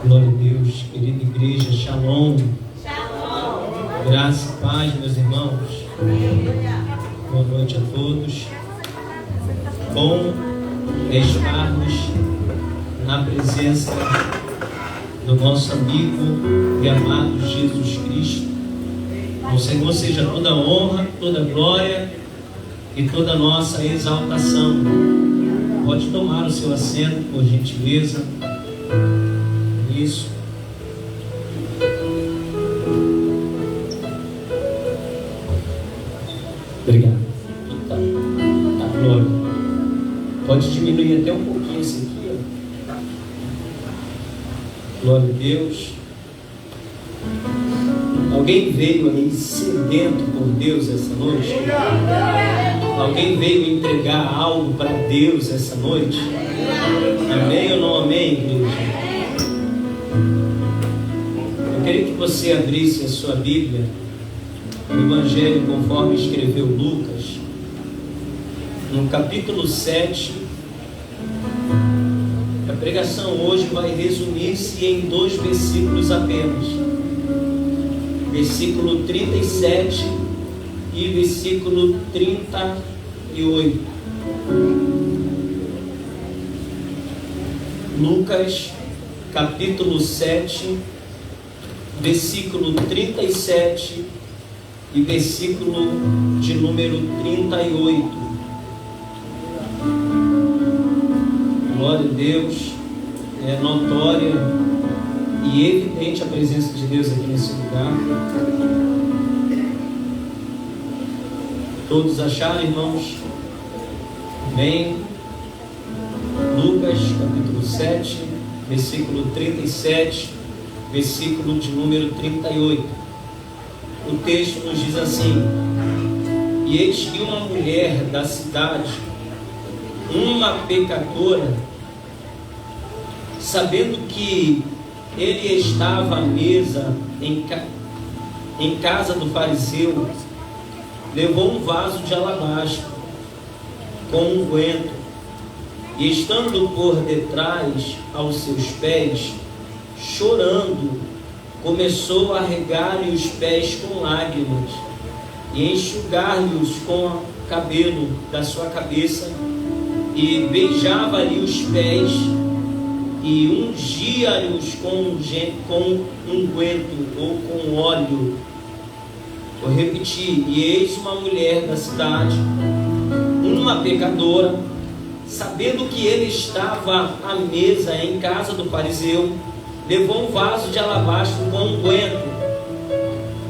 Glória a Deus, querida igreja, Shalom. Shalom. Graça e paz, meus irmãos. Boa noite a todos. Bom estarmos na presença do nosso amigo e amado Jesus Cristo. Ao Senhor seja toda honra, toda glória e toda nossa exaltação. Pode tomar o seu assento, por gentileza. Isso. Obrigado. Tá, glória. Pode diminuir até um pouquinho esse aqui, ó. Glória a Deus. Alguém veio aí sedento por Deus essa noite? Alguém veio entregar algo para Deus essa noite? Amém ou não amém, igreja? Eu queria que você abrisse a sua Bíblia no Evangelho conforme escreveu Lucas, no capítulo 7. A pregação hoje vai resumir-se em 2 versículos apenas, versículo 37 e versículo 38. Lucas capítulo 7, versículo 37 e versículo de número 38. Glória a Deus. É notória e evidente a presença de Deus aqui nesse lugar. Todos acharam, irmãos? Amém. Lucas capítulo 7, versículo 37, versículo de número 38. O texto nos diz assim: e eis que uma mulher da cidade, uma pecadora, sabendo que ele estava à mesa em casa do fariseu, levou um vaso de alabastro com unguento, e estando por detrás aos seus pés, chorando, começou a regar-lhe os pés com lágrimas e enxugar-lhes com o cabelo da sua cabeça, e beijava-lhe os pés e ungia-lhes com unguento ou com óleo. Vou repetir: e eis uma mulher da cidade, uma pecadora, sabendo que ele estava à mesa em casa do fariseu, levou um vaso de alabastro com unguento,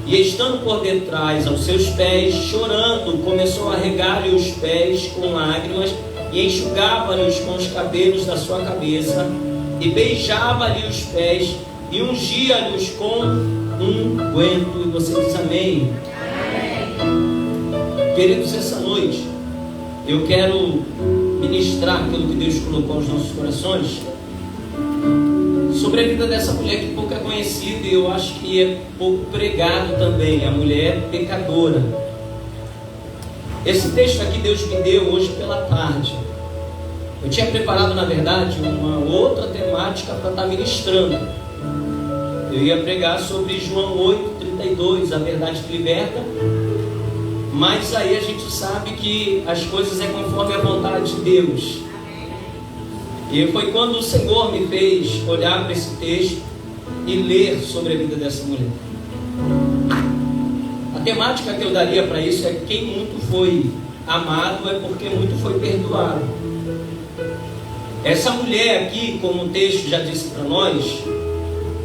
e estando por detrás aos seus pés, chorando, começou a regar-lhe os pés com lágrimas e enxugava-lhes com os cabelos da sua cabeça, e beijava-lhe os pés e ungia-lhes com unguento. E você diz amém? Amém. Queridos, essa noite eu quero ministrar aquilo que Deus colocou aos nossos corações sobre a vida dessa mulher que pouco é conhecida, e eu acho que é pouco pregado também, a mulher pecadora. Esse texto aqui Deus me deu hoje pela tarde. Eu tinha preparado, na verdade, uma outra temática para estar ministrando. Eu ia pregar sobre João 8:32, a verdade que liberta. Mas aí a gente sabe que as coisas é conforme a vontade de Deus. E foi quando o Senhor me fez olhar para esse texto e ler sobre a vida dessa mulher. A temática que eu daria para isso é: quem muito foi amado é porque muito foi perdoado. Essa mulher aqui, como o texto já disse para nós,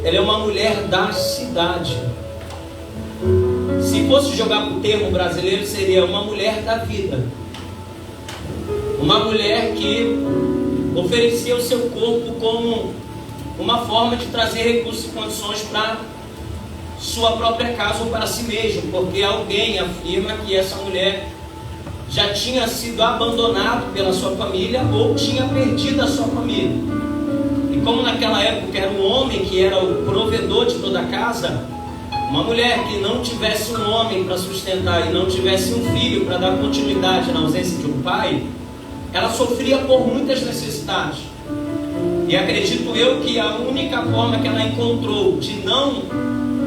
ela é uma mulher da cidade. Se fosse jogar para o termo brasileiro, seria uma mulher da vida. Uma mulher que oferecia o seu corpo como uma forma de trazer recursos e condições para sua própria casa ou para si mesmo, porque alguém afirma que essa mulher já tinha sido abandonado pela sua família ou tinha perdido a sua família. E como naquela época era um homem que era o provedor de toda a casa, uma mulher que não tivesse um homem para sustentar e não tivesse um filho para dar continuidade na ausência de um pai, ela sofria por muitas necessidades. E acredito eu que a única forma que ela encontrou de não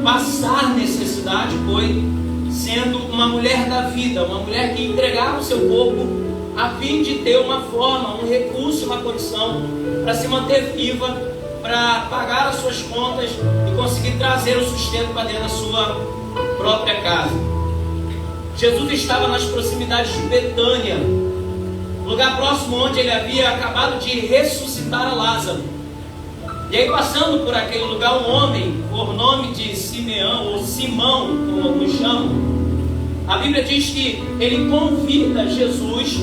passar necessidade foi sendo uma mulher da vida, uma mulher que entregava o seu corpo a fim de ter uma forma, um recurso, uma condição para se manter viva, para pagar as suas contas e conseguir trazer o sustento para dentro da sua própria casa. Jesus estava nas proximidades de Betânia, lugar próximo onde ele havia acabado de ressuscitar a Lázaro. E aí, passando por aquele lugar, um homem, por nome de Simeão, ou Simão, como alguns chamam, a Bíblia diz que ele convida Jesus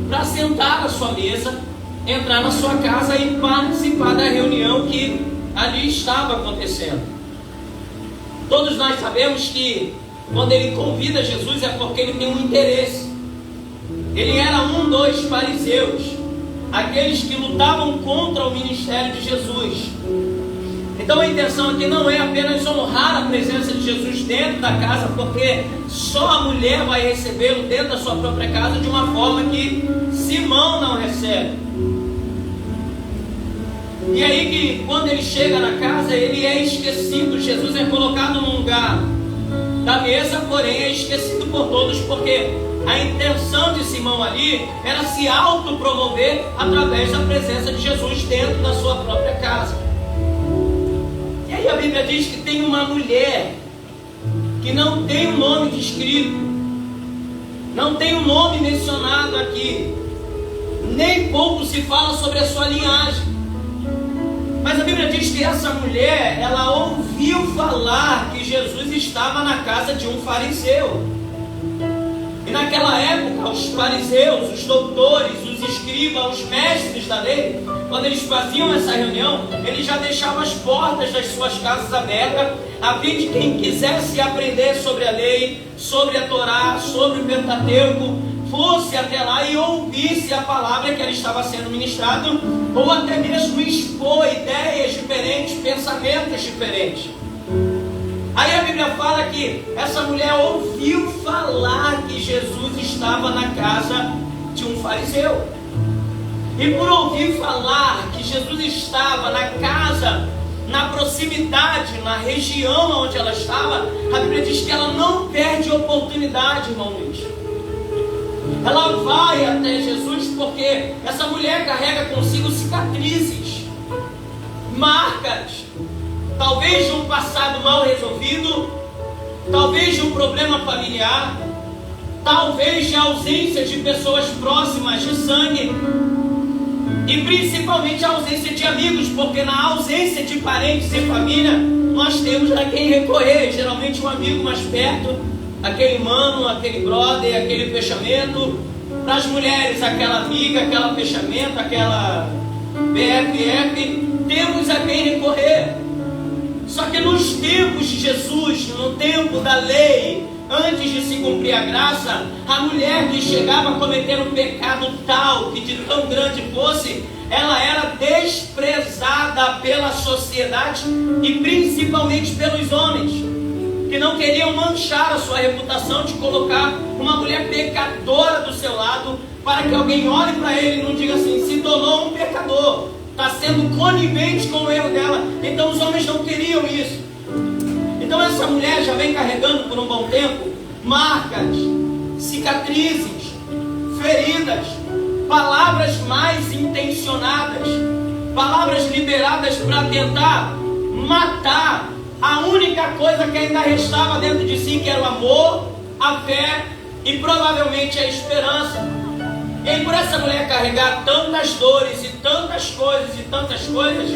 para sentar à sua mesa, entrar na sua casa e participar da reunião que ali estava acontecendo. Todos nós sabemos que quando ele convida Jesus é porque ele tem um interesse. Ele era um dos fariseus, aqueles que lutavam contra o ministério de Jesus. Então a intenção aqui não é apenas honrar a presença de Jesus dentro da casa, porque só a mulher vai recebê-lo dentro da sua própria casa de uma forma que Simão não recebe. E aí que quando ele chega na casa, ele é esquecido. Jesus é colocado num lugar da mesa, porém é esquecido por todos, porque a intenção de Simão ali era se autopromover através da presença de Jesus dentro da sua própria casa. E aí a Bíblia diz que tem uma mulher que não tem um nome descrito, não tem um nome mencionado aqui, nem pouco se fala sobre a sua linhagem. Mas a Bíblia diz que essa mulher, ela ouviu falar que Jesus estava na casa de um fariseu. E naquela época, os fariseus, os doutores, os escribas, os mestres da lei, quando eles faziam essa reunião, eles já deixavam as portas das suas casas abertas, a fim de quem quisesse aprender sobre a lei, sobre a Torá, sobre o Pentateuco, fosse até lá e ouvisse a palavra que ela estava sendo ministrada, ou até mesmo expor ideias diferentes, pensamentos diferentes. Aí a Bíblia fala que essa mulher ouviu falar que Jesus estava na casa de um fariseu. E por ouvir falar que Jesus estava na casa, na proximidade, na região onde ela estava, a Bíblia diz que ela não perde oportunidade, irmão Luiz. Ela vai até Jesus porque essa mulher carrega consigo cicatrizes, marcas, talvez de um passado mal resolvido, talvez de um problema familiar, talvez de ausência de pessoas próximas de sangue, e principalmente a ausência de amigos, porque na ausência de parentes e família, nós temos a quem recorrer, geralmente um amigo mais perto, aquele mano, aquele brother, aquele fechamento. Para as mulheres, aquela amiga, aquela fechamento, aquela BFF, temos a quem recorrer. Só que nos tempos de Jesus, no tempo da lei, antes de se cumprir a graça, a mulher que chegava a cometer um pecado tal, que de tão grande fosse, ela era desprezada pela sociedade e principalmente pelos homens, que não queriam manchar a sua reputação de colocar uma mulher pecadora do seu lado, para que alguém olhe para ele e não diga assim, se tornou um pecador, está sendo conivente com o erro dela. Então os homens não queriam isso. Então essa mulher já vem carregando por um bom tempo marcas, cicatrizes, feridas, palavras mais intencionadas, palavras liberadas para tentar matar a única coisa que ainda restava dentro de si, que era o amor, a fé e provavelmente a esperança. E aí, por essa mulher carregar tantas dores e tantas coisas,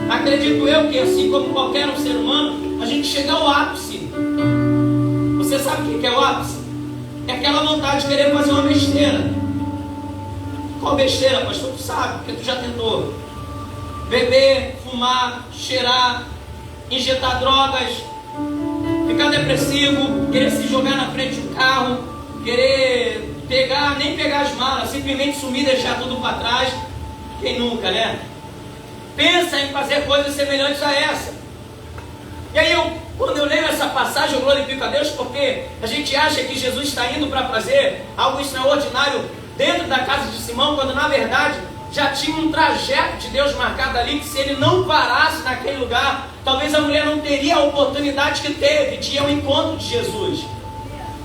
acredito eu que assim como qualquer um ser humano, a gente chega ao ápice. Você sabe o que é o ápice? É aquela vontade de querer fazer uma besteira. Qual besteira, pastor? Tu sabe, porque tu já tentou. Beber, fumar, cheirar, injetar drogas, ficar depressivo, querer se jogar na frente do carro, querer nem pegar as malas, simplesmente sumir, deixar tudo para trás. Quem nunca, né? Pensa em fazer coisas semelhantes a essa. E aí quando eu leio essa passagem, eu glorifico a Deus, porque a gente acha que Jesus está indo para fazer algo extraordinário dentro da casa de Simão, quando na verdade já tinha um trajeto de Deus marcado ali, que se ele não parasse naquele lugar, talvez a mulher não teria a oportunidade que teve de ir ao encontro de Jesus.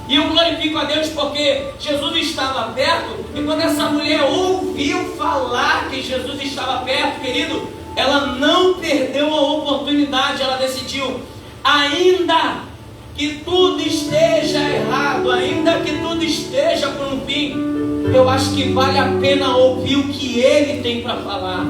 E eu glorifico a Deus porque Jesus estava perto, e quando essa mulher ouviu falar que Jesus estava perto, querido, ela não perdeu a oportunidade, ela decidiu, ainda que tudo esteja errado, ainda que tudo esteja por um fim, eu acho que vale a pena ouvir o que Ele tem para falar.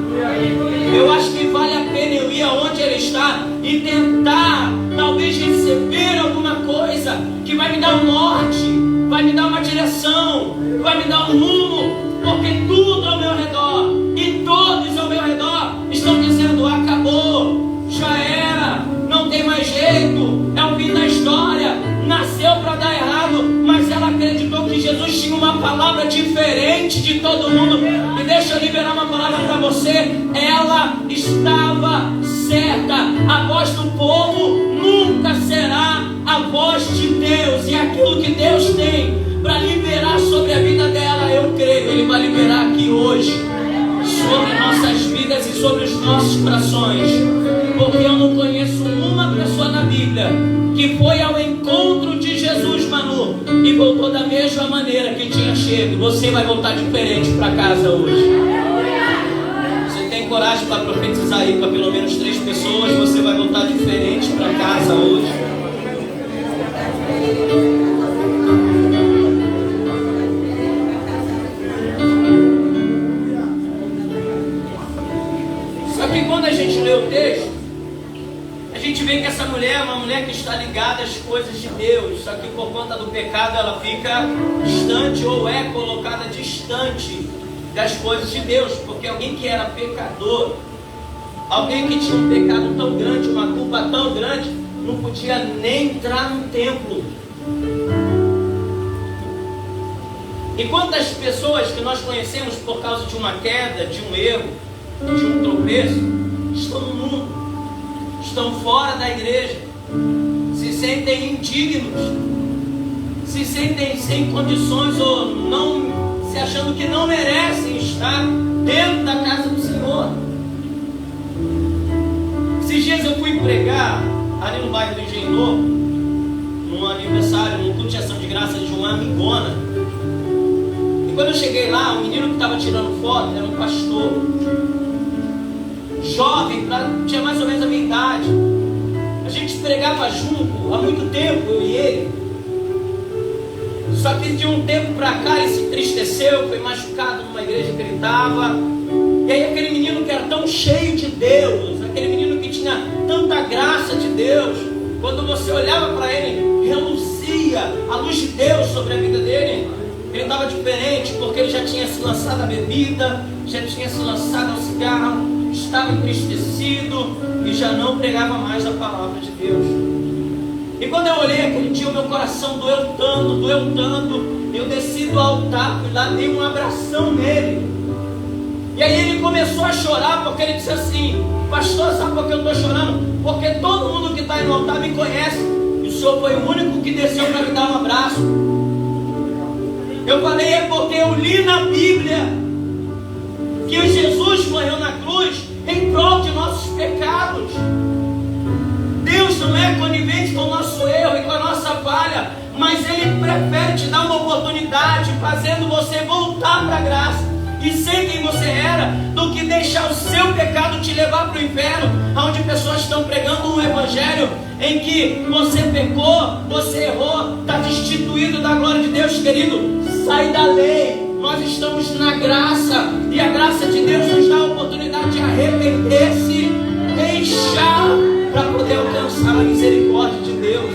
Eu acho que vale a pena eu ir aonde Ele está e tentar, talvez, receber alguma coisa que vai me dar um norte, vai me dar uma direção, vai me dar um rumo, porque tudo ao meu redor e todos ao meu redor estão dizendo: acabou, já era, não tem mais jeito, é o fim da história, nasceu para dar errado. Mas ela acreditou que Jesus tinha uma palavra diferente de todo mundo. E deixa eu liberar uma palavra para você. Ela estava certa. A voz do povo nunca será a voz de Deus. E aquilo que Deus tem para liberar sobre a vida dela, eu creio, Ele vai liberar aqui hoje sobre nossas vidas e sobre os nossos corações. Porque eu não conheço uma pessoa na Bíblia que foi ao encontro de Jesus, Manu, e voltou da mesma maneira que tinha chego. Você vai voltar diferente para casa hoje. Você tem coragem para profetizar aí para pelo menos 3 pessoas? Você vai voltar diferente para casa hoje. Só que quando a gente lê o texto, a gente vê que essa mulher é uma mulher que está ligada às coisas de Deus, só que por conta do pecado ela fica distante, ou é colocada distante das coisas de Deus, porque alguém que era pecador, alguém que tinha um pecado tão grande, uma culpa tão grande, não podia nem entrar no templo. E quantas pessoas que nós conhecemos por causa de uma queda, de um erro, de um tropeço, estão no mundo, estão fora da igreja, se sentem indignos, se sentem sem condições, ou não, se achando que não merecem estar dentro da casa do Senhor. Esses dias eu fui pregar ali no bairro do Engenho Novo, num aniversário, num culto de ação de graça de uma amigona. E quando eu cheguei lá, o menino que estava tirando foto era um pastor jovem, tinha mais ou menos a minha idade. A gente pregava junto há muito tempo, eu e ele. Só que de um tempo para cá ele se entristeceu, foi machucado numa igreja que ele estava. E aí aquele menino que era tão cheio de Deus, aquele menino que tinha tanta graça de Deus, quando você olhava para ele, reluzia a luz de Deus sobre a vida dele. Ele estava diferente, porque ele já tinha se lançado à bebida, já tinha se lançado ao cigarro, estava entristecido e já não pregava mais a palavra de Deus. E quando eu olhei aquele dia, o meu coração doeu tanto. Eu desci do altar, fui lá, dei um abração nele. E aí ele começou a chorar, porque ele disse assim: pastor, sabe por que eu estou chorando? Porque todo mundo que está aí no altar me conhece, e o senhor foi o único que desceu para me dar um abraço. Eu falei: é porque eu li na Bíblia que Jesus morreu na cruz em prol de nossos pecados. Deus não é conivente com o nosso erro e com a nossa falha, mas Ele prefere te dar uma oportunidade, fazendo você voltar para a graça e ser quem você era, do que deixar o seu pecado te levar para o inferno, onde pessoas estão pregando um evangelho em que você pecou, você errou, está destituído da glória de Deus. Querido, sai da lei. Nós estamos na graça, e a graça de Deus nos dá a oportunidade de arrepender-se, deixar, para poder alcançar a misericórdia de Deus.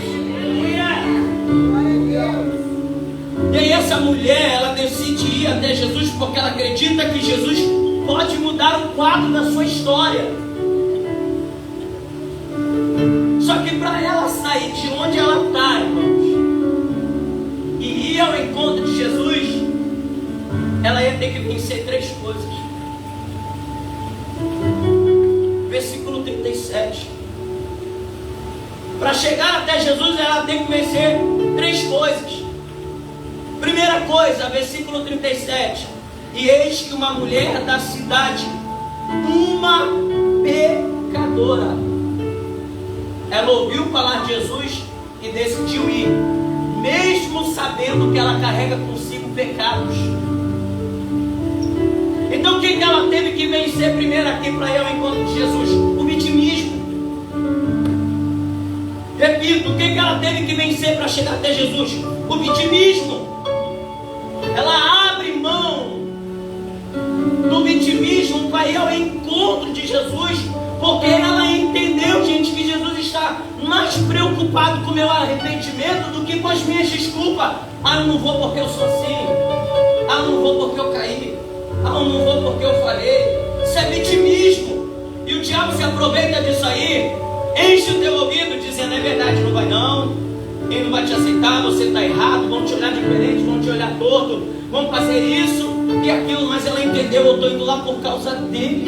E aí essa mulher, ela decide ir até Jesus, porque ela acredita que Jesus pode mudar o quadro da sua história. Só que para ela sair de onde ela está, irmãos, e ir ao encontro de Jesus, ela ia ter que vencer 3 coisas. Versículo 37. Para chegar até Jesus, ela tem que vencer 3 coisas. Primeira coisa, versículo 37. E eis que uma mulher da cidade, uma pecadora, ela ouviu falar de Jesus e decidiu ir, mesmo sabendo que ela carrega consigo pecados. Então, o que ela teve que vencer primeiro aqui para ir ao encontro de Jesus? O vitimismo. Repito, o que ela teve que vencer para chegar até Jesus? O vitimismo. Ela abre mão do vitimismo para ir ao encontro de Jesus, porque ela entendeu, gente, que Jesus está mais preocupado com o meu arrependimento do que com as minhas desculpas. Eu não vou porque eu sou assim. Eu não vou porque eu caí. Eu não vou porque eu falhei. Isso é vitimismo. E o diabo se aproveita disso aí, enche o teu ouvido dizendo: é verdade, não vai não, ele não vai te aceitar, você está errado, vão te olhar diferente, vão te olhar torto, vão fazer isso e aquilo. Mas ela entendeu: eu estou indo lá por causa dele.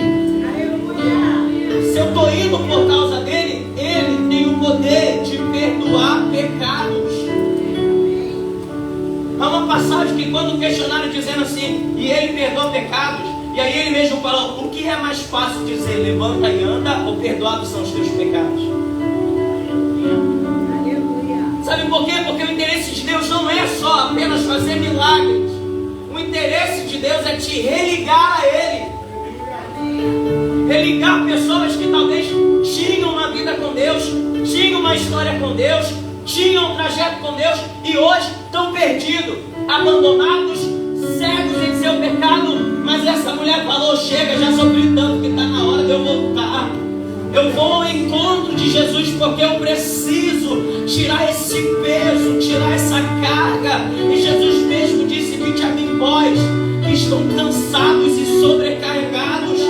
Se eu estou indo por causa dele, ele tem o poder de perdoar pecados. Há uma passagem que, quando questionaram dizendo assim, e ele perdoa pecados, e aí ele mesmo falou: o que é mais fácil dizer, levanta e anda, ou perdoados são os teus pecados? Sabe por quê? Porque o interesse de Deus não é só apenas fazer milagres. O interesse de Deus é te religar a Ele. Religar pessoas que talvez tinham uma vida com Deus, tinham uma história com Deus, tinham um trajeto com Deus e hoje estão perdidos, abandonados, cegos em seu pecado. Mas essa mulher falou: chega, já sofri tanto que está na hora de eu voltar. Eu vou ao encontro de Jesus porque eu preciso tirar esse peso, tirar essa carga. E Jesus mesmo disse: vinde a mim, vós que estão cansados e sobrecarregados,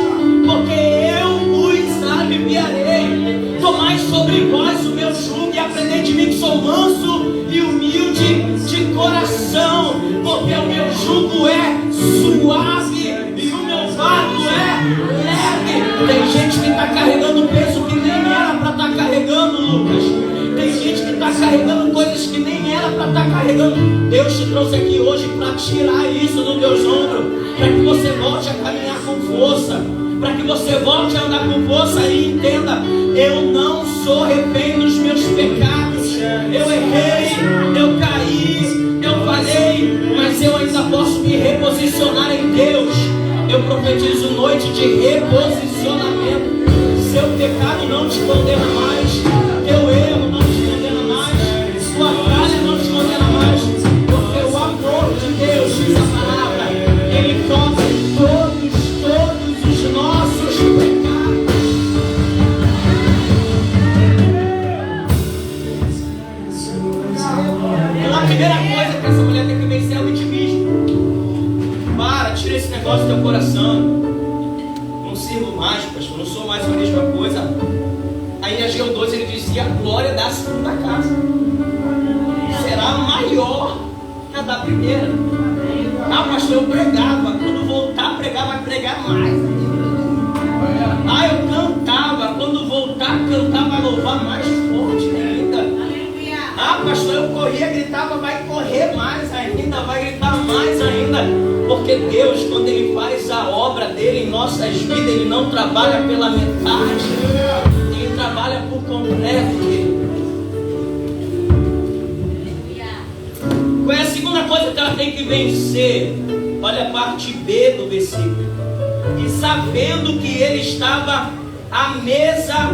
porque eu vos aliviarei. Tomai sobre vós o meu jugo e aprendei de mim, que sou manso e humilde de coração, porque o meu jugo é suave e o meu fardo é leve. Tem gente que está carregando peso que nem era para estar carregando, Lucas. Tem gente que está carregando coisas que nem era para estar carregando. Deus te trouxe aqui hoje para tirar isso dos teus ombros, para que você volte a caminhar com força, para que você volte a andar com força e entenda: eu não sou refém dos meus pecados. Eu errei, eu caí, eu falhei, mas eu ainda posso me reposicionar em Deus. Eu profetizo noite de reposicionamento. Seu pecado não te condena mais, teu erro não te condena mais, sua falha não te condena mais, porque o amor de Deus, diz a palavra, ele cobre todos os nossos pecados. Então a primeira coisa que essa mulher tem que vencer é o vitimismo. Tira esse negócio do teu coração. Não sirvo mais, pastor, não sou mais a mesma coisa. Aí em Ageu 2 ele dizia: a glória da segunda casa será maior que a da primeira. Pastor, eu pregava, quando voltar a pregar, vai pregar mais. Eu cantava, quando voltar a cantar, vai louvar mais forte ainda. Pastor, eu corria, gritava, vai correr mais ainda, vai gritar mais ainda. Porque Deus, quando Ele faz a obra dele em nossas vidas, Ele não trabalha pela metade, Ele trabalha por completo. Qual é a segunda coisa que ela tem que vencer? Olha a parte B do versículo. E sabendo que ele estava à mesa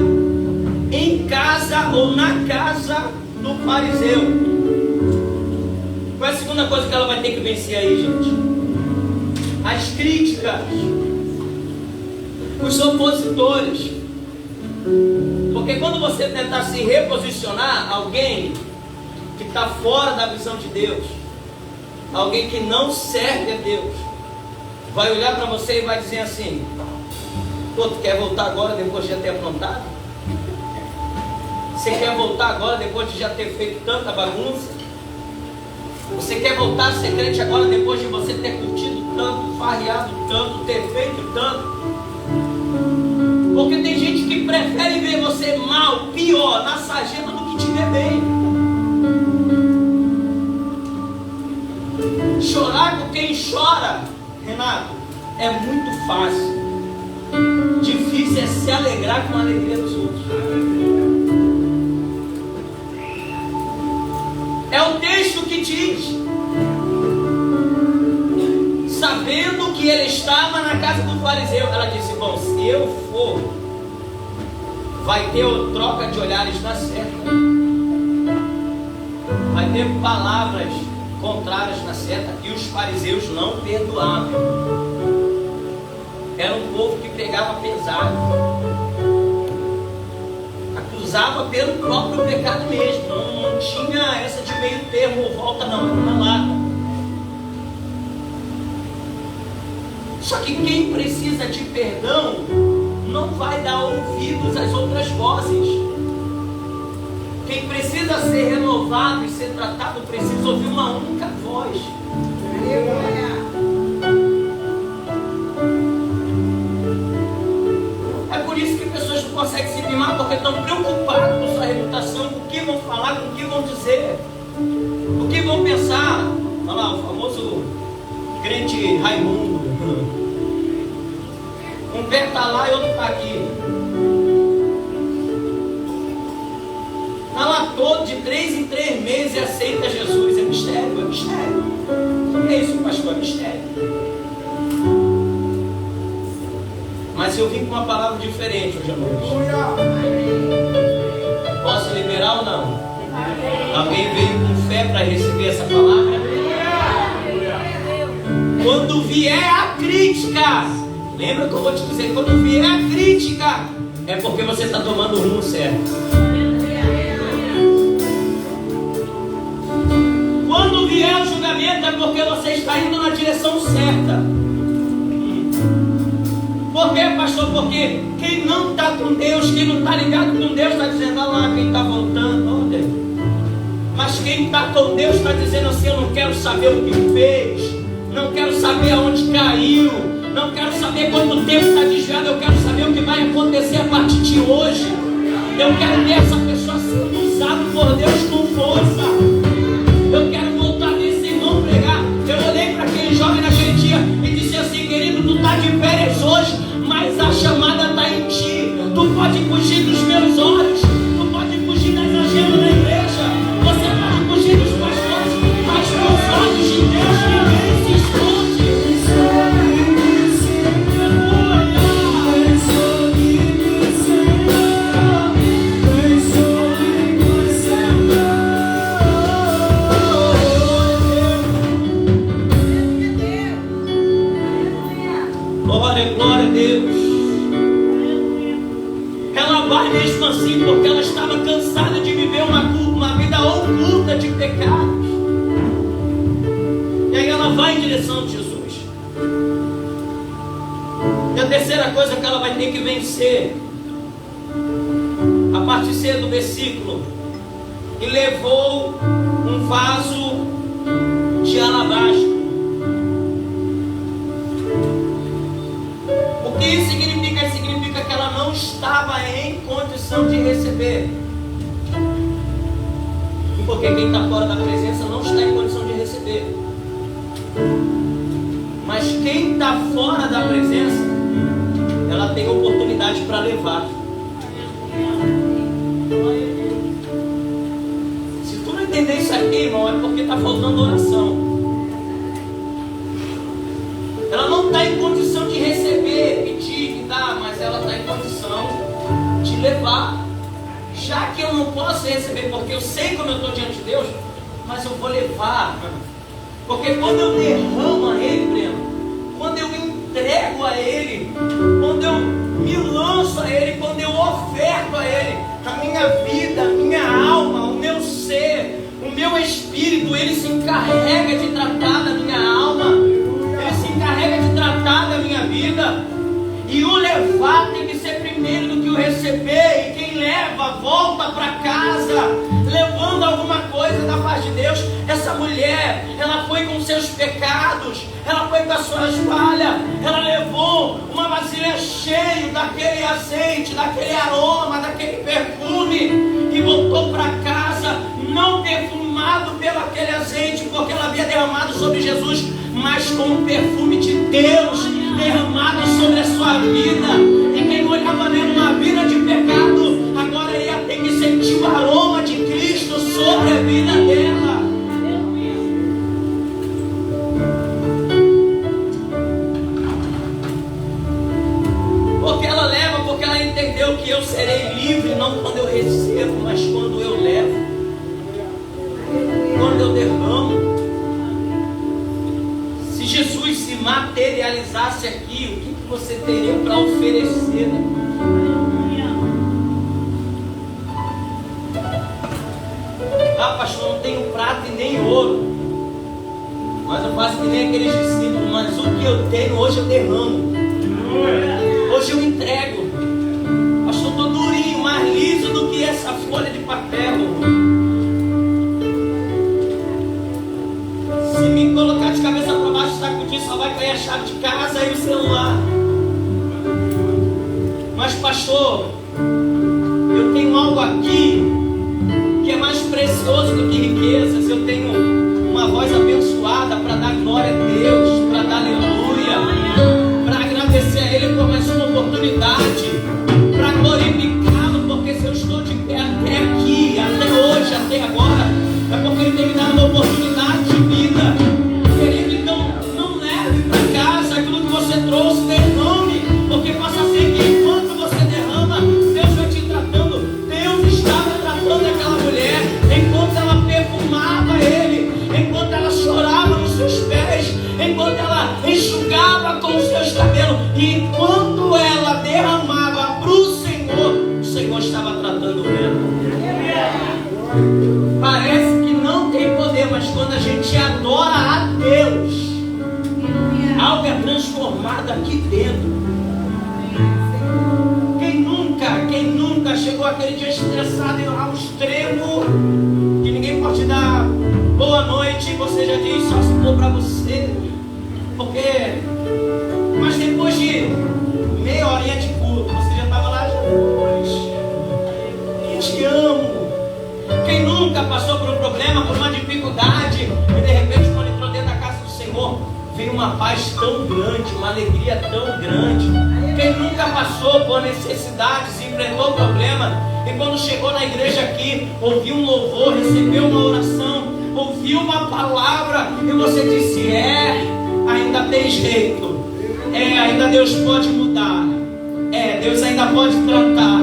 em casa ou na casa do fariseu. Qual é a segunda coisa que ela vai ter que vencer aí, gente? As críticas, os opositores. Porque quando você tentar se reposicionar, alguém que está fora da visão de Deus, alguém que não serve a Deus, vai olhar para você e vai dizer assim: pô, tu quer voltar agora depois de já ter aprontado? Você quer voltar agora depois de já ter feito tanta bagunça? Você quer voltar a ser crente agora depois de você ter curtido tanto, farreado tanto, ter feito tanto? Porque tem gente que prefere ver você mal, pior, na sarjeta do que te ver bem. Chorar com quem chora, Renato, é muito fácil. Difícil é se alegrar com a alegria dos outros. É o texto que diz: sabendo que ele estava na casa do fariseu, ela disse: bom, se eu for, vai ter troca de olhares na certa, vai ter palavras contrárias na certa. E os fariseus não perdoavam. Era um povo que pegava pesado, acusava pelo próprio pecado mesmo. Não tinha essa de meio termo ou volta, não, era uma lata. Só que quem precisa de perdão não vai dar ouvidos às outras vozes. Quem precisa ser renovado e ser tratado precisa ouvir uma única voz. É por isso que pessoas não conseguem se firmar, porque estão preocupadas com sua reputação, com o que vão falar, com o que vão dizer, o que vão pensar. Olha lá, o famoso crente Raimundo. Um pé está lá e outro está aqui. Está lá todo, de 3 em 3 meses, e aceita Jesus. É mistério, é mistério. O que é isso, pastor? É mistério. Mas eu vim com uma palavra diferente hoje à noite. Posso liberar ou não? Alguém veio com fé para receber essa palavra? Quando vier a crítica, lembra que eu vou te dizer, quando vier a crítica, é porque você está tomando o rumo certo. Quando vier o julgamento, é porque você está indo na direção certa. Por quê, pastor? Porque quem não está com Deus, quem não está ligado com Deus, está dizendo: olha lá, quem está voltando, oh Deus. Mas quem está com Deus está dizendo assim: eu não quero saber o que fez, não quero saber aonde caiu, não quero saber quanto tempo está desviado, eu quero saber o que vai acontecer a partir de hoje. Eu quero ver essa pessoa sendo usada por Deus com força. Eu quero voltar nesse irmão pregar. Eu olhei para aquele jovem naquele dia e disse assim: querido, tu está de férias hoje, mas a chamada está em ti. Tu pode fugir dos meus olhos, tu pode fugir das agendas da igreja, você pode fugir dos pastores, mas nos olhos de Deus ninguém se esconde. Glória a Deus. Ela vai mesmo assim porque ela estava cansada de viver uma vida oculta de pecados. E aí ela vai em direção de Jesus. E a terceira coisa que ela vai ter que vencer, a parte C do versículo: e levou um vaso de alabastro. O que isso significa? Significa que ela não estava em condição de receber. Porque quem está fora da presença não está em condição de receber. Mas quem está fora da presença, ela tem oportunidade para levar. Se tu não entender isso aqui, irmão, é porque está faltando oração. Ela não está em condição de receber, pedir, dar, mas ela está em condição de levar. Já que eu não posso receber, porque eu sei como eu estou diante de Deus, mas eu vou levar. Porque quando eu derramo a Ele, Breno, quando eu entrego a Ele, quando eu me lanço a Ele, quando eu oferto a Ele, a minha vida, a minha alma, o meu ser, o meu espírito, Ele se encarrega de tratar da minha alma. Se encarrega de tratar da minha vida. E o levar tem que ser primeiro do que o receber. E quem leva volta para casa levando alguma coisa da paz de Deus. Essa mulher, ela foi com seus pecados, ela foi com as suas falhas, ela levou uma vasilha cheia daquele azeite, daquele aroma, daquele perfume, e voltou para casa não perfumado pelo aquele azeite, porque ela havia derramado sobre Jesus, mas com o perfume de Deus serei livre não quando eu recebo, mas quando eu levo, quando eu derramo. Se Jesus se materializasse aqui, o que você teria para oferecer? Ah, pastor, não tenho prata e nem ouro, mas eu faço que nem aqueles discípulos. Mas o que eu tenho hoje eu derramo, hoje eu entrego. Pastor, estou durinho, mais liso do que essa folha de papel. Se me colocar de cabeça para baixo, sacudir, só vai cair a chave de casa e o celular. Mas pastor, eu tenho algo aqui que é mais precioso do que riquezas. Eu tenho uma voz abençoada para dar glória a Deus, para dar aleluia, para agradecer a Ele por mais uma oportunidade, para glorificá-lo, porque se eu estou de pé até aqui, até hoje, até agora, é porque Ele tem me dado uma oportunidade de vida. Querido, então não leve para casa aquilo que você trouxe, derrame, porque possa ser que enquanto você derrama, Deus vai te tratando. Deus estava tratando aquela mulher enquanto ela perfumava Ele, enquanto ela chorava nos seus pés, enquanto ela enxugava com os seus cabelos, e enquanto ela derramava para o Senhor estava tratando ela. Parece que não tem poder, mas quando a gente adora a Deus, algo é transformado aqui dentro. Quem nunca chegou aquele dia estressado e ao extremo que ninguém pode te dar boa noite e você já diz só se for para você, porque mas depois de meia horinha de culto você já estava lá, Jesus, eu te amo. Quem nunca passou por um problema, por uma dificuldade, e de repente quando entrou dentro da casa do Senhor, veio uma paz tão grande, uma alegria tão grande. Quem nunca passou por necessidades, enfrentou problema, e quando chegou na igreja aqui, ouviu um louvor, recebeu uma oração, ouviu uma palavra, e você disse, ainda tem jeito, ainda Deus pode mudar, Deus ainda pode tratar,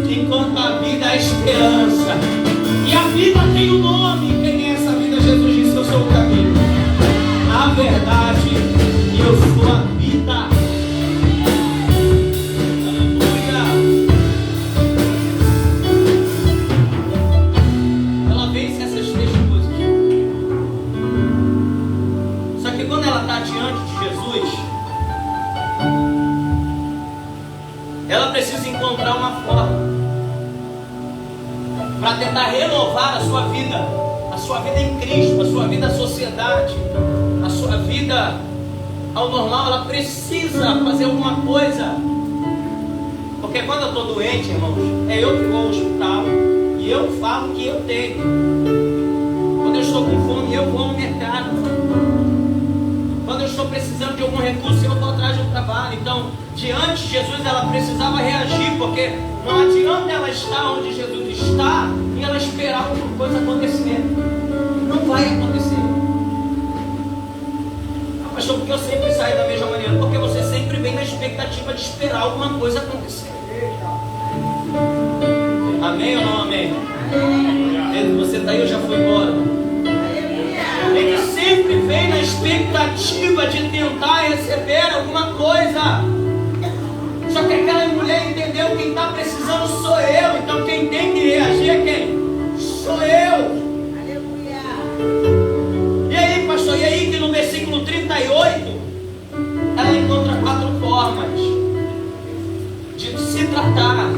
enquanto a vida é esperança, e a vida tem um nome. Quem é essa vida? Jesus disse, eu sou o caminho, a verdade, e eu sou a vida. Aleluia. Ela vence essas 3 coisas. Só que quando ela está diante de Jesus, ela precisa encontrar uma forma para tentar renovar a sua vida em Cristo, a sua vida à sociedade, a sua vida ao normal. Ela precisa fazer alguma coisa, porque quando eu estou doente, irmãos, eu que vou ao hospital e eu falo que eu tenho. Quando eu estou com fome, eu vou ao mercado. Quando eu estou precisando de algum recurso, eu vou atrás de um trabalho. Então, diante de Jesus, ela precisava reagir, porque não adianta ela estar onde Jesus está e ela esperar alguma coisa acontecer. Não vai acontecer. Pastor, porque eu sempre saio da mesma maneira? Porque você sempre vem na expectativa de esperar alguma coisa acontecer. Amém ou não amém? Você está aí ou já foi embora? Ele sempre vem na expectativa de tentar receber alguma coisa. Só que aquela mulher entendeu, quem está precisando sou eu. Então quem tem que reagir é quem? Sou eu. E aí, pastor, e aí que no versículo 38 ela encontra 4 formas de se tratar.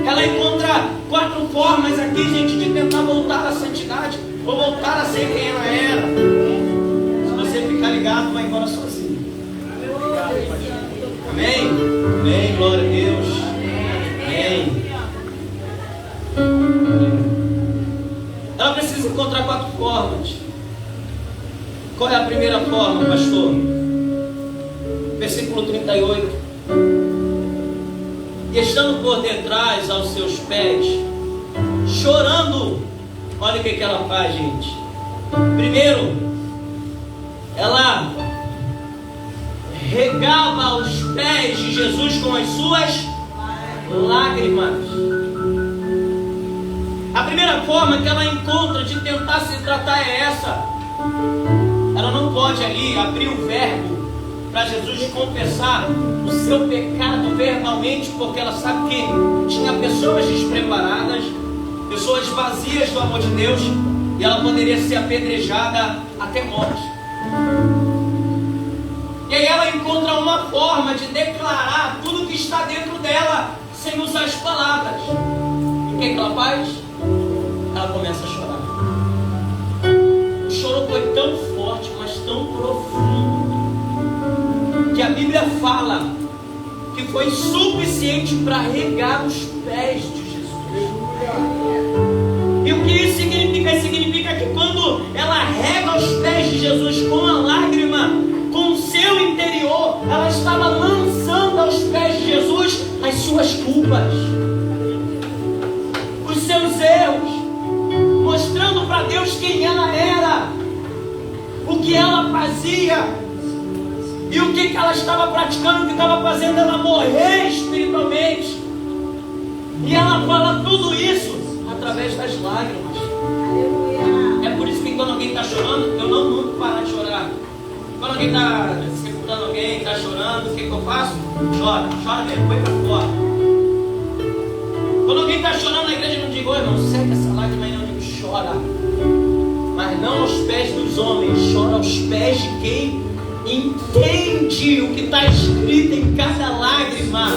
Ela encontra 4 formas aqui, gente, de tentar voltar à santidade, ou voltar a ser quem ela era. Se você ficar ligado, vai embora sozinho. Amém? Amém, glória a Deus. Amém. Ela precisa encontrar 4 formas. Qual é a primeira forma, pastor? Versículo 38. E estando por detrás aos seus pés, chorando, olha o que ela faz, gente. Primeiro, ela regava os pés de Jesus com as suas lágrimas. A primeira forma que ela encontra de tentar se tratar é essa. Ela não pode ali abrir o verbo para Jesus confessar o seu pecado verbalmente, porque ela sabe que tinha pessoas despreparadas, pessoas vazias do amor de Deus, e ela poderia ser apedrejada até morte. E aí ela encontra uma forma de declarar tudo que está dentro dela, sem usar as palavras. E o que ela faz? Ela começa a chorar. O choro foi tão forte, mas tão profundo, que a Bíblia fala que foi suficiente para regar os pés de Jesus. E o que isso significa? Significa que quando ela rega os pés de Jesus com a lágrima, com o seu interior, ela estava lançando aos pés de Jesus as suas culpas, os seus erros, mostrando para Deus quem ela era, o que ela fazia e o que ela estava praticando, que estava fazendo ela morrer espiritualmente. E ela fala tudo isso através das lágrimas. É por isso que quando alguém está chorando, eu não mando parar de chorar. Quando alguém está sepultando alguém, está chorando, o que eu faço? Chora mesmo, põe para fora. Quando alguém está chorando na igreja, eu não digo, irmão, segue essa lágrima aí, não, eu digo, chora. Mas não aos pés dos homens, chora aos pés de quem entende o que está escrito em cada lágrima.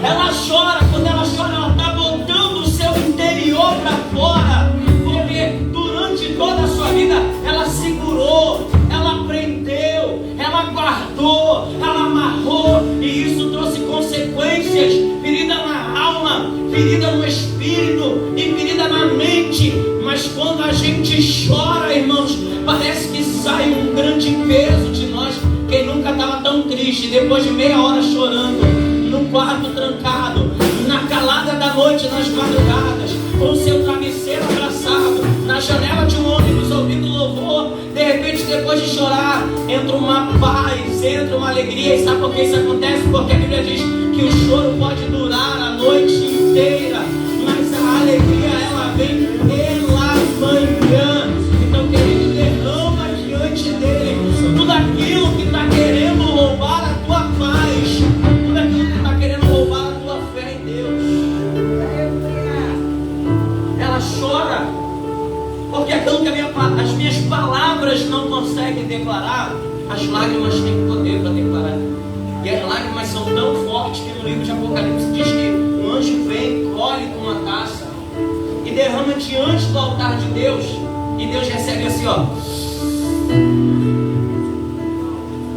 Ela chora, quando ela chora, ela está botando o seu interior para fora, porque durante toda a sua vida ela segurou, ela prendeu, ela guardou, ela amarrou, e isso trouxe consequências, ferida na alma, ferida no espírito e ferida na mente. Mas quando a gente chora, irmãos, parece que sai um grande peso de nós. Quem nunca estava tão triste, depois de meia hora chorando, num quarto trancado, na calada da noite, nas madrugadas, com o seu travesseiro abraçado, na janela de um ônibus, ouvindo louvor, de repente, depois de chorar, entra uma paz, entra uma alegria. E sabe por que isso acontece? Porque a Bíblia diz que o choro pode durar a noite inteira, mas a alegria, ela vem pela manhã. Então, querido, derrama diante dele tudo aquilo que está querendo roubar a tua paz, tudo aquilo que está querendo roubar a tua fé em Deus. Ela chora porque aquilo que as minhas palavras não conseguem declarar, as lágrimas têm poder para declarar. E as lágrimas são tão fortes que no livro de Apocalipse diz que um anjo vem, colhe com uma taça e derrama diante do altar de Deus, e Deus recebe assim, ó.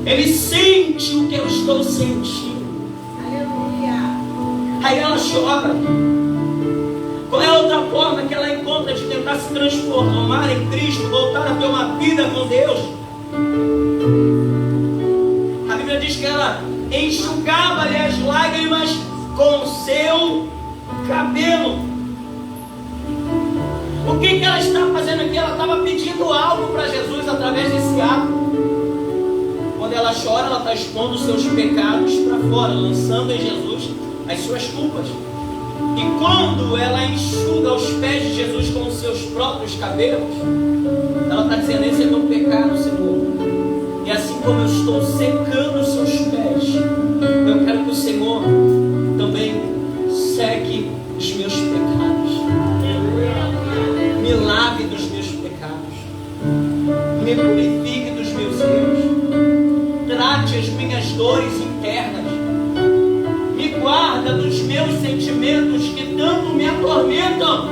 Ele sente o que eu estou sentindo. Aleluia. Aí ela chora. Qual é a outra forma que ela encontra de tentar se transformar em Cristo, voltar a ter uma vida com Deus? A Bíblia diz que ela enxugava-lhe as lágrimas com o seu cabelo. O que ela está fazendo aqui? Ela estava pedindo algo para Jesus através desse ato. Quando ela chora, ela está expondo os seus pecados para fora, lançando em Jesus as suas culpas. E quando ela enxuga os pés de Jesus com os seus próprios cabelos, ela está dizendo: esse é meu pecado, Senhor. E assim como eu estou secando os seus pés, eu quero que o Senhor também seque os meus pecados. Me lave dos meus pecados. Me purifique dos meus erros. Trate as minhas dores internas. Me guarda dos meus sentimentos que tanto me atormentam.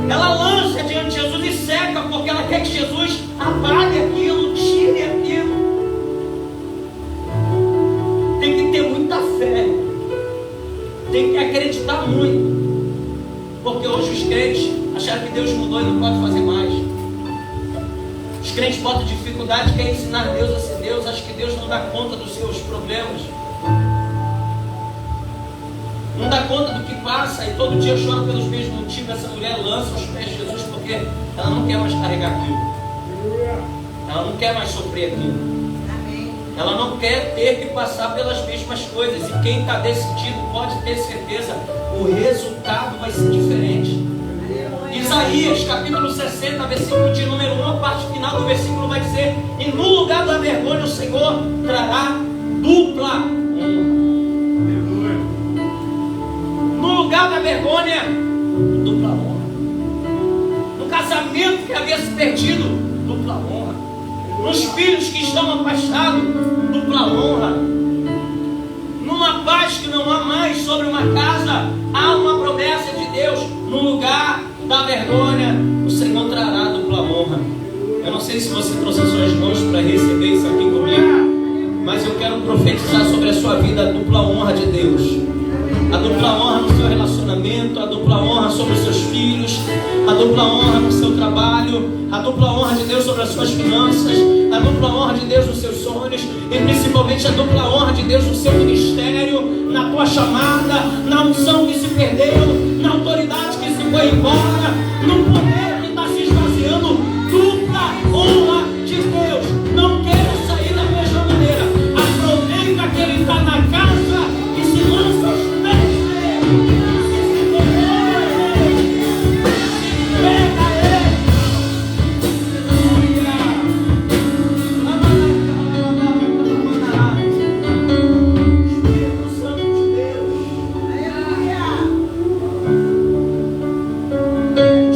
Ela lança diante de Jesus e seca, porque ela quer que Jesus apague aquilo, tire aquilo. Tem que ter muita fé, tem que acreditar muito, porque hoje os crentes acharam que Deus mudou e não pode fazer mais. Os crentes botam dificuldade, querem ensinar Deus a ser Deus, acham que Deus não dá conta dos seus problemas, não dá conta do que passa, e todo dia eu choro pelos mesmos motivos. Essa mulher lança aos pés de Jesus porque ela não quer mais carregar aquilo, ela não quer mais sofrer aquilo. ela não quer ter que passar pelas mesmas coisas. E quem está decidido pode ter certeza, o resultado vai ser diferente. Isaías capítulo 60, versículo de número 1, a parte final do versículo vai dizer: e no lugar da vergonha o Senhor trará dupla honra. No lugar da vergonha, dupla honra. No casamento que havia se perdido, dupla honra. Nos filhos que estão afastados, dupla honra. Numa paz que não há mais sobre uma casa, há uma promessa de Deus. No lugar da vergonha, o Senhor trará dupla honra. Eu não sei se você trouxe as suas mãos para receber isso aqui comigo, mas eu quero profetizar sobre a sua vida a dupla honra de Deus. A dupla honra no seu relacionamento, a dupla honra sobre os seus filhos, a dupla honra no seu trabalho, a dupla honra de Deus sobre as suas finanças, a dupla honra de Deus nos seus sonhos, e principalmente a dupla honra de Deus no seu ministério, na tua chamada, na unção que se perdeu, na autoridade que se foi embora, no poder que está se esvaziando. Dupla honra de Deus. Não queira sair da mesma maneira. Aproveita que Ele está na casa e se lança aos pés dele. Pega Ele. Espírito Santo de Deus.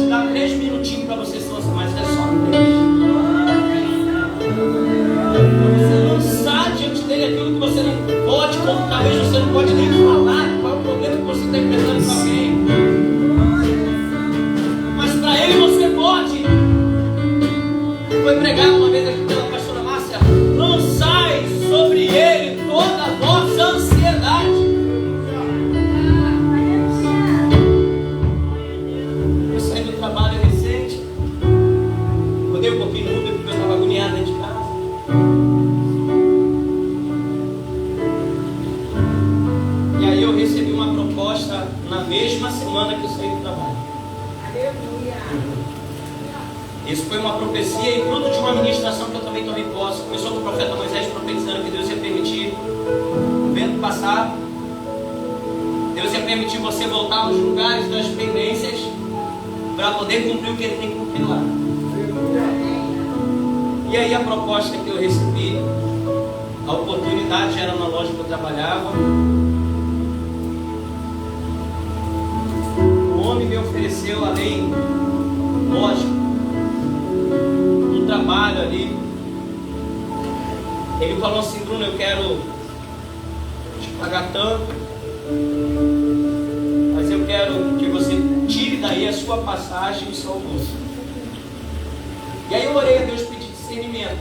Te dá 3 minutinhos para você se lançar, mas é só 3. Você lançar diante dele aquilo que você não pode, como talvez você não pode nem falar. Qual é o problema que você está enfrentando com alguém? Mas para ele você pode. Foi pregado uma vez aqui pela pastora Márcia: lançai sobre ele toda a vossa ansiedade. Eu saí do trabalho recente, rodei um pouquinho no Uber porque eu estava agoniado dentro de casa. E aí eu recebi uma proposta na mesma semana que eu saí do trabalho. Isso foi uma profecia e fruto de uma ministração que eu também tomei posse. Começou com o profeta Moisés profetizando que Deus ia permitir o vento passar. Deus ia permitir você voltar aos lugares das pendências para poder cumprir o que Ele tem que cumprir lá. E aí a proposta que eu recebi, a oportunidade era na loja que eu trabalhava. O homem me ofereceu, além, lógico, do trabalho ali, ele falou assim: Bruno, eu quero te pagar tanto, mas eu quero que você tire daí a sua passagem e o seu almoço. E aí eu orei a Deus, pedi discernimento.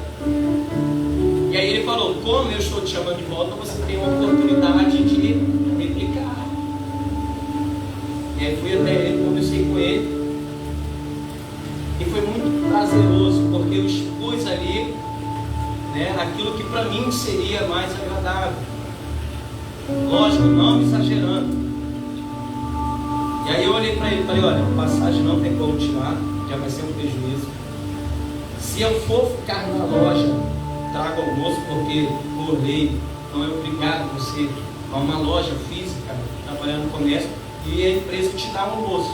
E aí ele falou: como eu estou te chamando de volta, você tem uma oportunidade de replicar. E aí fui até ele, conversei com ele. E foi muito prazeroso, porque eu expus ali, né, aquilo que para mim seria mais agradável. Lógico, não exagerando. E aí eu olhei para ele e falei: olha, a passagem não tem como tirar, já vai ser um prejuízo. Se eu for ficar na loja, trago almoço, porque por lei não é obrigado você a uma loja física, trabalhando no comércio, e a empresa te dá um almoço.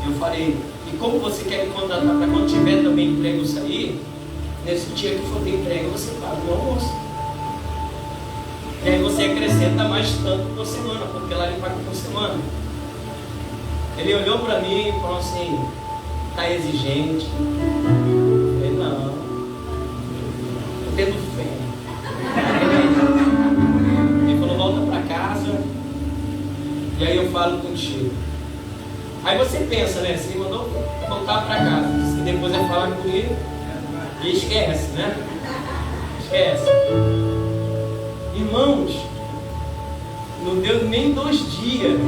Eu falei: e como você quer me contratar para quando tiver também emprego sair, nesse dia que for ter emprego você paga o almoço. E aí você acrescenta mais tanto por semana, porque lá ele paga por semana. Ele olhou para mim e falou assim: está exigente? Eu falei: não, estou tendo fé. Ele falou: volta para casa e aí eu falo contigo. Aí você pensa, né? Você mandou voltar para casa, disse que depois vai falar comigo e esquece, né? Esquece. Irmãos, não deu nem 2 dias.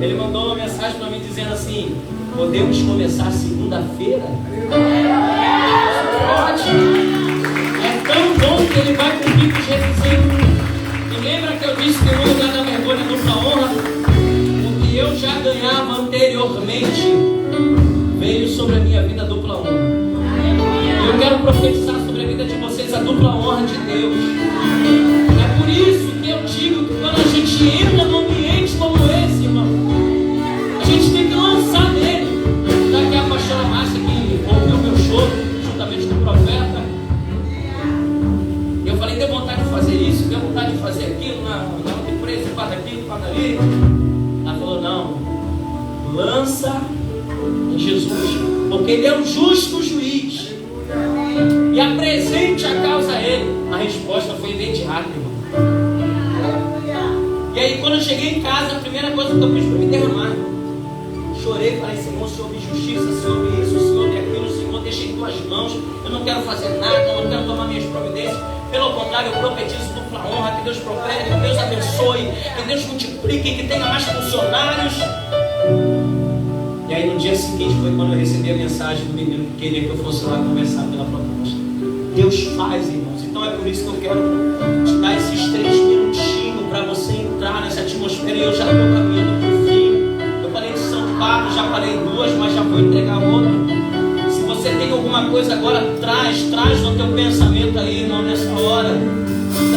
Ele mandou uma mensagem para mim dizendo assim: podemos começar segunda-feira? Pode. É tão bom que ele vai cumprir com os requisitos. E lembra que eu disse que no lugar da vergonha dupla honra? Eu já ganhava anteriormente, veio sobre a minha vida dupla honra. Eu quero profetizar sobre a vida de vocês a dupla honra de Deus. É por isso que eu digo que quando a gente entra num ambiente como esse, irmão, a gente tem que lançar nele. Daqui a pastora Márcia que ouviu meu show juntamente com o profeta. Eu falei, deu vontade de fazer isso, deu vontade de fazer aquilo, na outra empresa, faz aquilo, faz ali. Ela falou, não, lança em Jesus, porque Ele é o justo juiz, e apresente a causa a Ele. A resposta foi imediata, irmão. E aí quando eu cheguei em casa, a primeira coisa que eu fiz foi me derramar. Chorei, falei, Senhor, o Senhor me justiça, o Senhor me isso, o Senhor me aquilo, o Senhor deixa em tuas mãos. Eu não quero fazer nada, eu não quero tomar minhas providências. Pelo contrário, eu profetizo dupla honra, que Deus prospere, que Deus abençoe, que Deus multiplique, que tenha mais funcionários. E aí no dia seguinte foi quando eu recebi a mensagem do menino que queria que eu fosse lá conversar pela proposta. Deus faz, irmãos. Então é por isso que eu quero te dar esses 3 minutinhos para você entrar nessa atmosfera. E eu já estou caminhando para o fim. Eu falei de São Paulo, já falei 2, mas já vou entregar outra. Se você tem alguma coisa agora, traz no teu pensamento aí, irmão, nessa hora.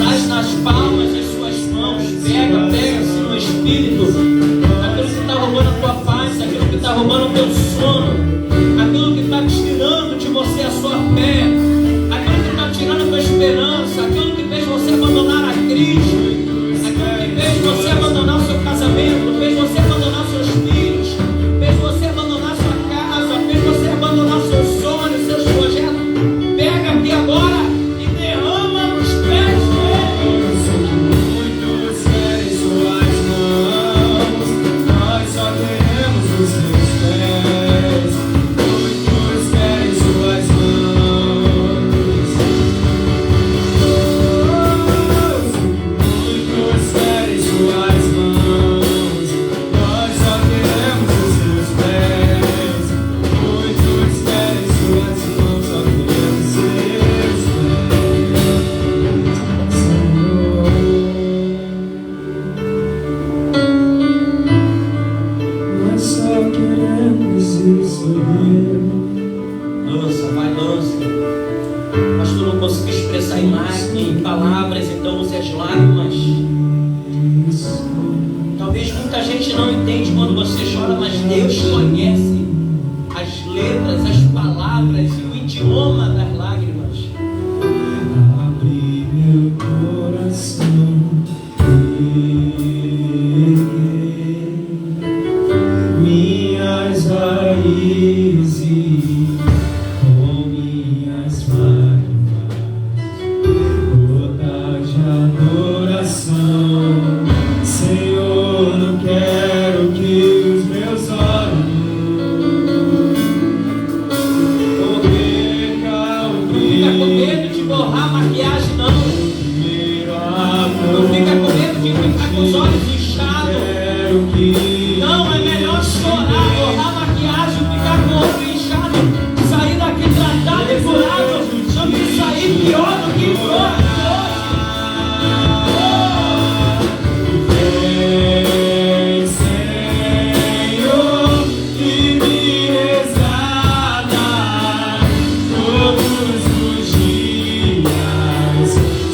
Traz nas palmas das suas mãos. Pega assim no Espírito. Aquilo que está roubando a tua paz, aquilo que está roubando o teu sono, aquilo que está tirando de você a sua fé, aquilo que está tirando a tua esperança, aquilo que fez você abandonar a Cristo, aquilo que fez você abandonar o seu casamento, fez você abandonar os seus filhos, fez você abandonar a sua casa, fez você abandonar seus sonhos, seus projetos. Pega aqui agora e derrama nos pés dele. Muitos querem suas mãos, nós só queremos os seus pés. Muitos querem suas mãos. Muitos querem suas mãos, nós só queremos os seus pés. Muitos querem suas mãos, só queremos seus pés. Nós só queremos isso mesmo. Lança, vai, lança. Pastor, não consigo expressar em palavras, então use as lágrimas. Talvez muita gente não entende quando você chora, mas Deus conhece as letras, as palavras e o idioma das lágrimas. Abre meu coração, minhas raízes com minhas lágrimas, gotas de adoração. Senhor, não quero que os meus olhos percam o Fica com brilho. medo de borrar a maquiagem, não. Primeiro amor, Não fica com medo de ficar com os olhos inchados. quero que Não, é melhor chorar, borrar a maquiagem, ficar com o olho inchado, sair daqui tratado e curado, do que sair pior do que foi. vem, Senhor, e me resgata todos os dias,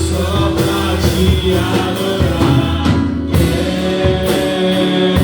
só pra te adorar. Quero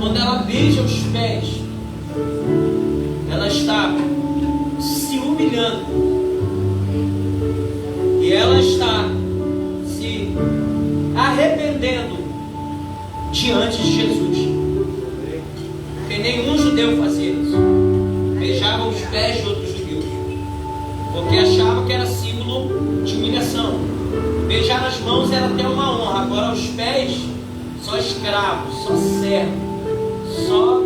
quando ela beija os pés, ela está se humilhando e ela está se arrependendo diante de Jesus. Porque nenhum judeu fazia isso, beijava os pés de outros judeus, porque achava que era símbolo de humilhação. Beijar as mãos era até uma honra, agora os pés, só escravo, só servo, só.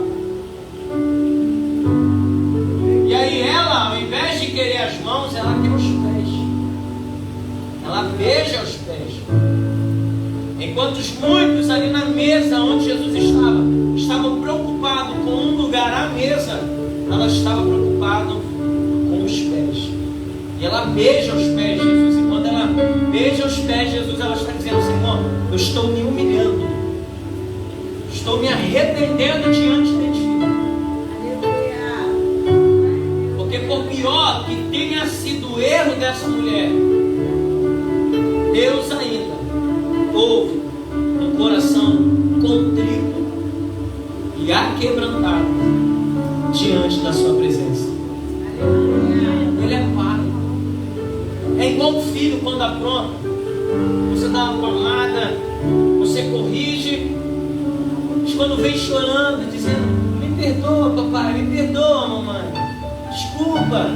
E aí ela, ao invés de querer as mãos, ela quer os pés, ela beija os pés. Enquanto muitos ali na mesa onde Jesus estava, estavam preocupados com um lugar à mesa, ela estava preocupada com os pés. E ela beija os pés de Jesus. E quando ela beija os pés de Jesus, ela está dizendo: Senhor, eu estou me humilhando, estou me arrependendo diante de Ti. Porque por pior que tenha sido o erro dessa mulher, Deus ainda ouve um coração contrito e aquebrantado diante da sua presença. Ele é Pai. É igual um filho quando apronta. Você dá uma palmada, você corrige, mas quando vem chorando, dizendo: me perdoa, papai, me perdoa, mamãe, desculpa.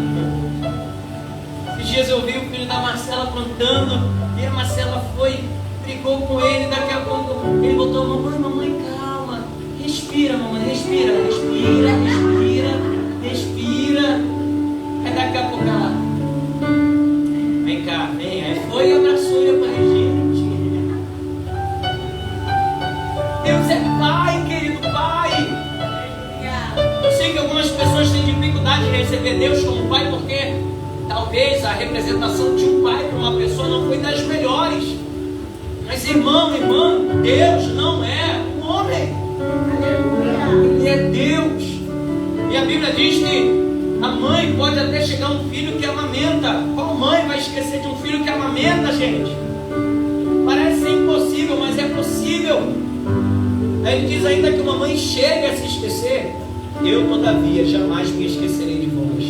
Esses dias eu vi o filho da Marcela aprontando, e a Marcela foi, brigou com ele, daqui a pouco ele botou: mamãe, calma, respira, mamãe, respira. Aí daqui a pouco ela: vem cá, vem. Aí foi e abraçou ele para corrigir. Deus é Pai, querido Pai. Eu sei que algumas pessoas têm dificuldade de receber Deus como Pai, porque talvez a representação de um pai para uma pessoa não foi das melhores. Mas irmão, irmã, Deus não é um homem. Ele é Deus. E a Bíblia diz que a mãe pode até chegar a um filho que amamenta. Qual mãe vai esquecer de um filho que amamenta, gente? Parece ser impossível, mas é possível. Aí ele diz ainda que uma mãe chega a se esquecer. Eu, todavia, jamais me esquecerei de vós.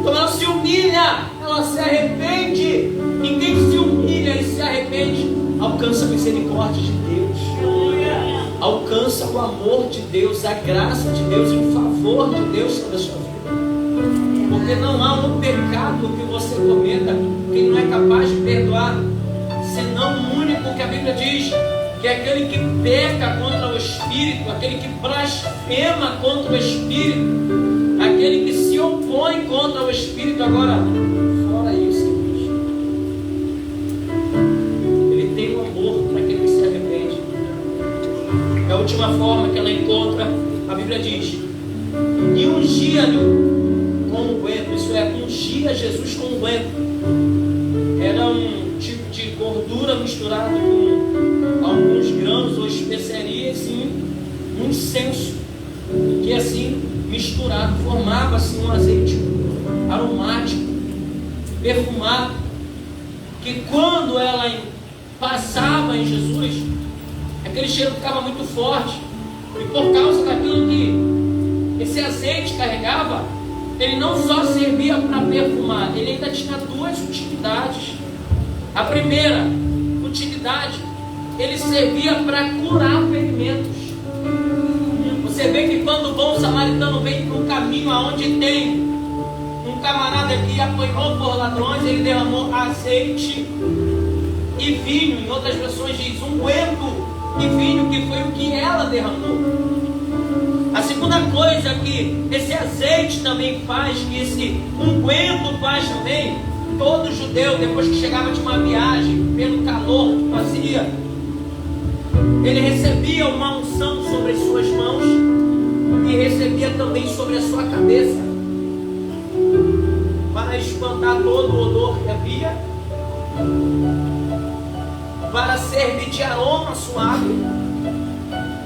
Então ela se humilha, ela se arrepende. Ninguém se humilha e se arrepende alcança a misericórdia de Deus, alcança o amor de Deus, a graça de Deus e o favor de Deus sobre a sua vida. Porque não há um pecado que você cometa que Ele não é capaz de perdoar, senão o único que a Bíblia diz, que é aquele que peca contra o Espírito, aquele que blasfema contra o Espírito, aquele que se opõe contra o Espírito. Agora, fora isso, Ele tem um amor para aquele que se arrepende. É a última forma que ela encontra, a Bíblia diz, e ungia-lhe com unguento, isso é, ungia Jesus com unguento. Era um tipo de gordura misturado com alguns grãos ou especiarias, assim, um incenso, que assim, misturado, formava assim um azeite aromático, perfumado, que quando ela passava em Jesus, aquele cheiro ficava muito forte, e por causa daquilo que esse azeite carregava, ele não só servia para perfumar, ele ainda tinha duas utilidades. A primeira utilidade, ele servia para curar ferimentos. Você vê que quando o bom samaritano vem para um caminho aonde tem um camarada que apanhou por ladrões, ele derramou azeite e vinho, em outras versões diz unguento e vinho, que foi o que ela derramou. A segunda coisa que esse azeite também faz, que esse unguento faz também, todo judeu, depois que chegava de uma viagem, pelo calor que fazia, ele recebia uma unção sobre as suas mãos e recebia também sobre a sua cabeça, para espantar todo o odor que havia, para servir de aroma suave,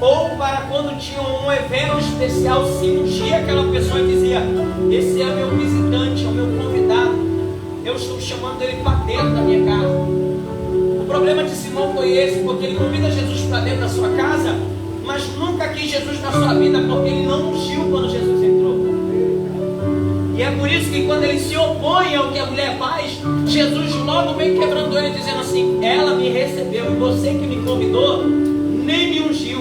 ou para quando tinha um evento especial, se ungia aquela pessoa e dizia: esse é meu visitante, é o meu convidado, eu estou chamando ele para dentro da minha casa. O problema problema de Simão foi esse, porque ele convida Jesus para dentro da sua casa, mas nunca quis Jesus na sua vida, porque ele não ungiu quando Jesus entrou. E é por isso que quando ele se opõe ao que a mulher faz, Jesus logo vem quebrando ele, dizendo assim: ela me recebeu e você que me convidou nem me ungiu.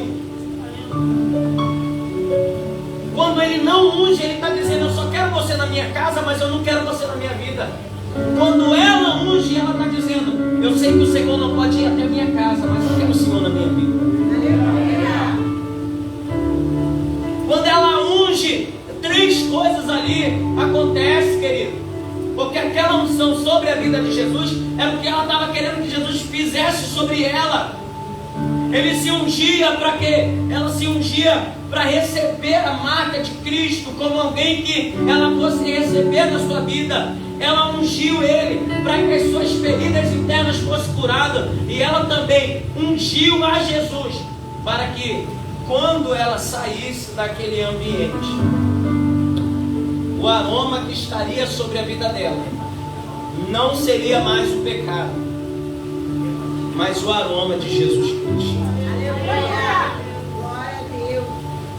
Quando ele não unge, ele está dizendo: eu só quero você na minha casa, mas eu não quero você na minha vida. Quando ela unge, ela está dizendo: eu sei que o Senhor não pode ir até a minha casa, mas eu quero o Senhor na minha vida. Quando ela unge, três coisas ali acontecem, querido. Porque aquela unção sobre a vida de Jesus era porque ela estava querendo que Jesus fizesse sobre ela. Ele se ungia para quê? Ela se ungia para receber a marca de Cristo como alguém que ela fosse receber na sua vida. Ela ungiu ele para que as suas feridas internas fossem curadas. E ela também ungiu a Jesus para que quando ela saísse daquele ambiente, o aroma que estaria sobre a vida dela não seria mais o pecado, mas o aroma de Jesus Cristo. Aleluia! Glória a Deus!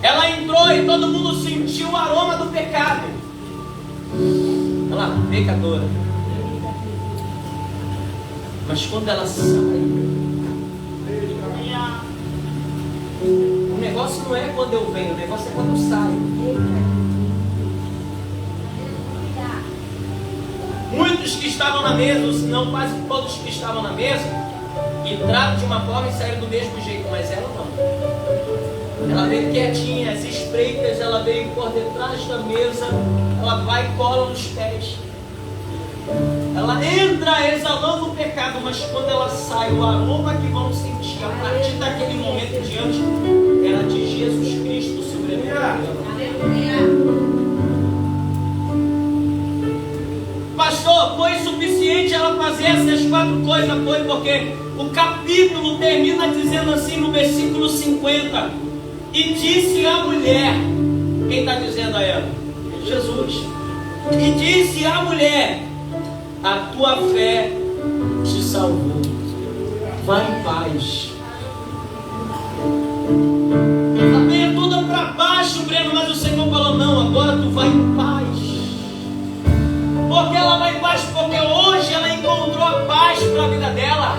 Ela entrou e todo mundo sentiu o aroma do pecado. Ela, pecadora. Mas quando ela sai, o negócio não é quando eu venho, o negócio é quando eu saio. Muitos que estavam na mesa, ou se não quase todos que estavam na mesa, entraram de uma forma e saíram do mesmo jeito, mas ela não. Ela veio quietinha, às espreitas, ela veio por detrás da mesa, ela vai e cola nos pés. Ela entra exalando o pecado, mas quando ela sai, o aroma que vão sentir a partir daquele momento em diante era de Jesus Cristo sobre a vida dela. Pastor, foi suficiente ela fazer essas quatro coisas? Foi, porque o capítulo termina dizendo assim no versículo 50: e disse a mulher, quem está dizendo a ela? Jesus. E disse a mulher: a tua fé te salvou, vai em paz. Ela veio toda para baixo, Breno, mas o Senhor falou: não, agora tu vai em paz. Porque ela vai em paz, porque hoje ela encontrou a paz para a vida dela.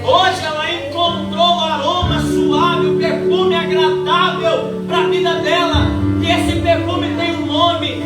Hoje ela encontrou o aroma suave, o perfume agradável para a vida dela. E esse perfume tem um nome.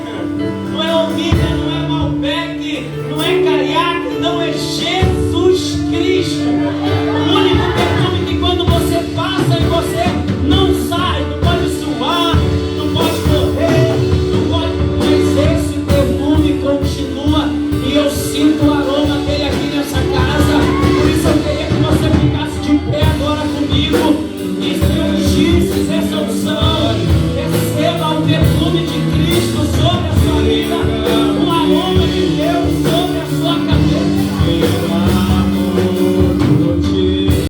Não é Omega, não é Malbec, não é Cariaco, não é Jesus Cristo. O único perfume que quando você passa e você não sai, não pode suar, não pode morrer, não pode, mas esse perfume continua. E eu sinto o aroma dele aqui nessa casa. Por isso eu queria que você ficasse de pé agora comigo e se ungisse essa unção.